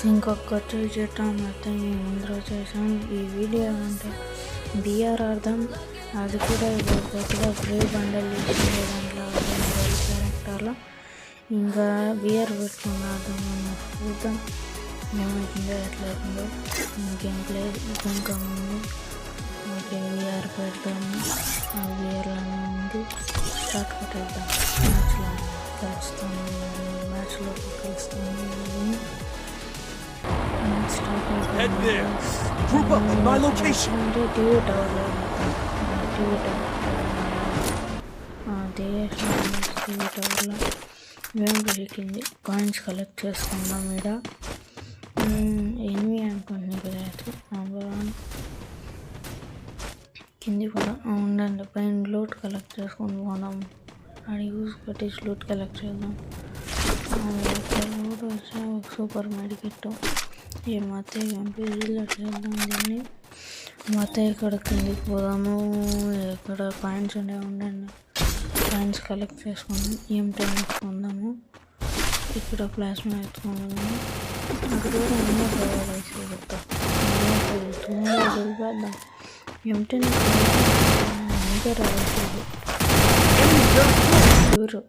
ఇంకొకటి చేయటం అయితే మేము ముందర చేసాం. ఈ వీడియో అంటే బిఆర్ అర్థం అది కూడా ఇప్పుడు కొత్తగా ఫ్రీ బండల్ ఇచ్చింది. దాంట్లో క్యారెక్టర్లో ఇంకా బిఆర్ పెట్టుకున్నాడు. చూద్దాం ఏమవుతుందో ఎట్లవుతుందో. ఇంకేం లేదు ఇంకా ముందు ఓకే బిఆర్ పెడతాము. ఆ బిఆర్లోనే ఉంది. స్టార్ట్ కొట్టేద్దాం. మ్యాచ్లో కలుస్తాము. మ్యాచ్లో కలుస్తాము. Head there. Group up at my location. TV టవర్లో టీవీ టవర్లో మేము దొరికింది. కాయిన్స్ కలెక్ట్ చేసుకుందాం. ఇక్కడ ఎనిమిది అనుకోండి కదా. కింది కూడా ఉండండి. పైన లూట్ కలెక్ట్ చేసుకొని పోదాం. అది యూజ్ కట్టేసి లూట్ కలెక్ట్ చేద్దాం. లూట్ వచ్చా ఒక సూపర్ మెడికెట్. ఈ మత్తయ్య కంపెనీలో చేద్దాం. దీన్ని మత్తయ్య ఇక్కడ కిందికి పోదాము. ఇక్కడ కాయిన్స్ ఉండండి. కాయిన్స్ కలెక్ట్ చేసుకుందాం. ఏం10 ఎత్తుకుందాము. ఇక్కడ ప్లాస్మా ఎత్తుకుందాము. అక్కడ కూడా అన్నీ ప్రొవైడ్ అయితే చెప్తా. వెళ్ళిపోద్దాం. ఏం10 ఇంకా రావాల్సింది ఎవరు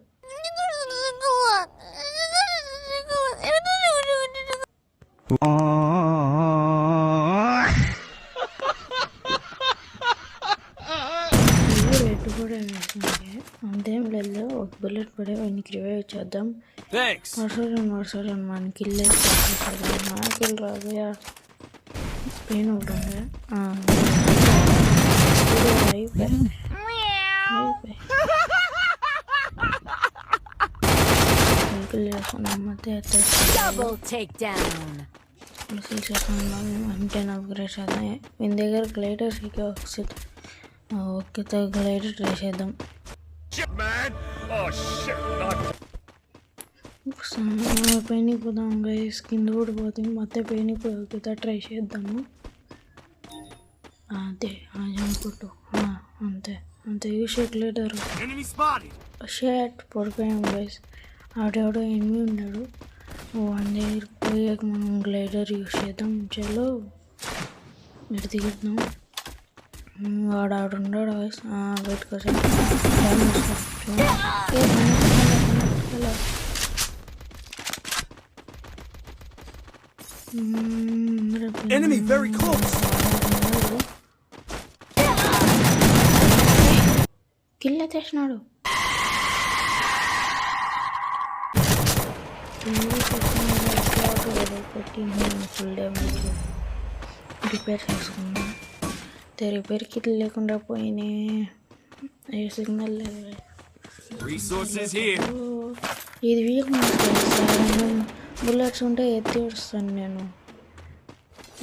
రెడ్ కూడా వేసింది. అంతేం లేదు. ఒక బుల్లెట్ పడే వానికి రివైవ్ చేద్దాం. వర్షాలు మనకి ఇల్లు నాకు ఇల్లు రాదు. పెయిన్ ఉంటుంది. అంటే అప్గ్రేడ్ చేద్దాం. మీ దగ్గర గ్లైడర్స్ ఓకే గ్లైడర్ ట్రై చేద్దాం. పెయిన్కి పోదాం గైస్. కింద కూడా పోతుంది. మొత్తం పెయిన్కి పోతే ట్రై చేద్దాము. అదే జంపుట్టు అంతే అంతే. యూస్ గ్లైడర్ షర్ట్ పడిపోయాం గైస్. ఆడెవడో ఎనిమిది ఉన్నాడు. వన్ దగ్గర పోయాక మనం గ్లైడర్ యూస్ చేద్దాం. చలో ఇటు దిగుతున్నాం. ఆడున్నాడు గైస్. బయటకు వచ్చాం. కిల్ తెచ్చినాడు. Full damage. రిపేర్ చేసుకున్నాం. రిపేర్ కిట్ లేకుండా పోయినాయి. ఏ సిగ్నల్ లేదు. ఇది వీక్నెస్. బుల్లెట్స్ ఉంటే ఎత్తి ఏడుస్తాను నేను.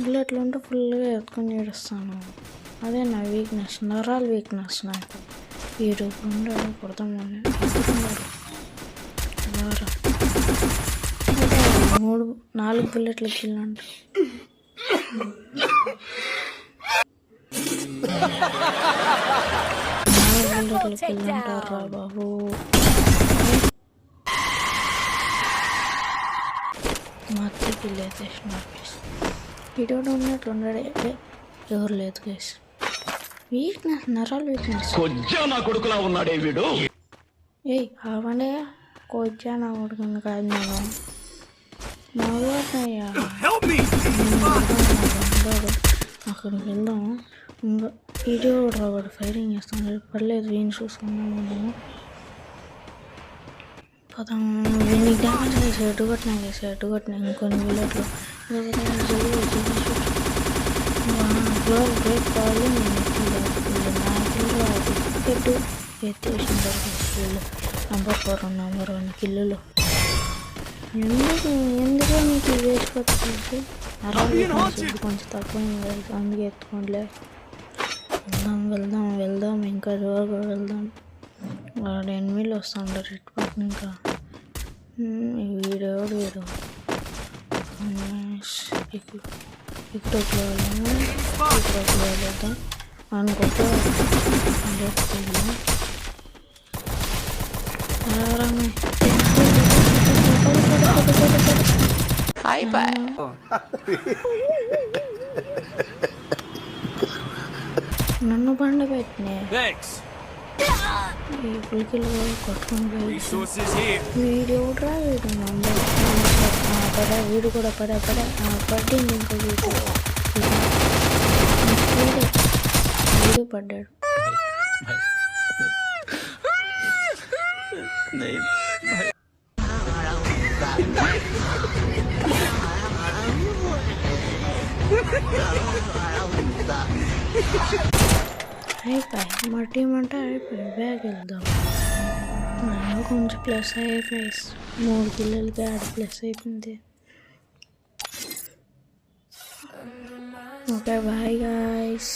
బుల్లెట్లు ఉంటే ఫుల్గా ఎత్తుకొని ఏడుస్తాను. అదే నా వీక్నెస్. నరాల వీక్నెస్ నాకు. ఈ రూపంలో కొడతామని 4 బుల్లెట్లు కిల్లంట. కిల్లంటారా బాబు. మా అత్త కిల్ అయితే ఇటు ఉన్నట్లు ఉన్నాడే. ఎవరు లేదు గైస్. వీక్నెస్ నరాల వీక్నెస్. కొడుకులా ఉన్నాడే వీడు. అవండే కొచ్చా నా కొడుకుని కాదు. నేను నవ్వుతున్నాయ్యా. అక్కడికి వెళ్దాం. ఇంకా ఇటు రాబడి ఫైరింగ్ చేస్తాం. పర్లేదు వీని చూసుకున్నాం. మనము పదం వీనికి డ్యామేజ్ వేసి ఎటు కొట్టినా ఇంకొన్ని బుల్లెట్లు బ్రేక్ కావాలి. నేను ఎత్తేసిన తర్వాత నంబర్ 1 కిల్లులు. ఎందుకో నీకు వేసుకోవచ్చు. కొంచెం తక్కువ అందుకే ఎత్తుకోండిలే. వెళ్దాం ఇంకా జోరుగా వెళ్దాం. వాడు ఎనిమిది వస్తుంటారు ఇటు పక్కన. ఇంకా వీడు ఇక్కడ వెళ్ళొద్దాం అనుకుంటే నన్ను బండ పెట్టినే Thanks. ఈ పులికిలు కొట్టుకొని పోయి Resources here. వీడు రా వీడు పడా వీడు కూడా పడా పడ్డింది ఇంకో వీడు పడ్డాడు. అయిపోయి మా టీం అంటే అయిపోయి బ్యాగ్ వెళ్దాం. నాకు కొంచెం ప్లస్ అయిపోయి 3 పిల్లలకి ఆడ ప్లస్ అయిపోయింది. Okay bye guys.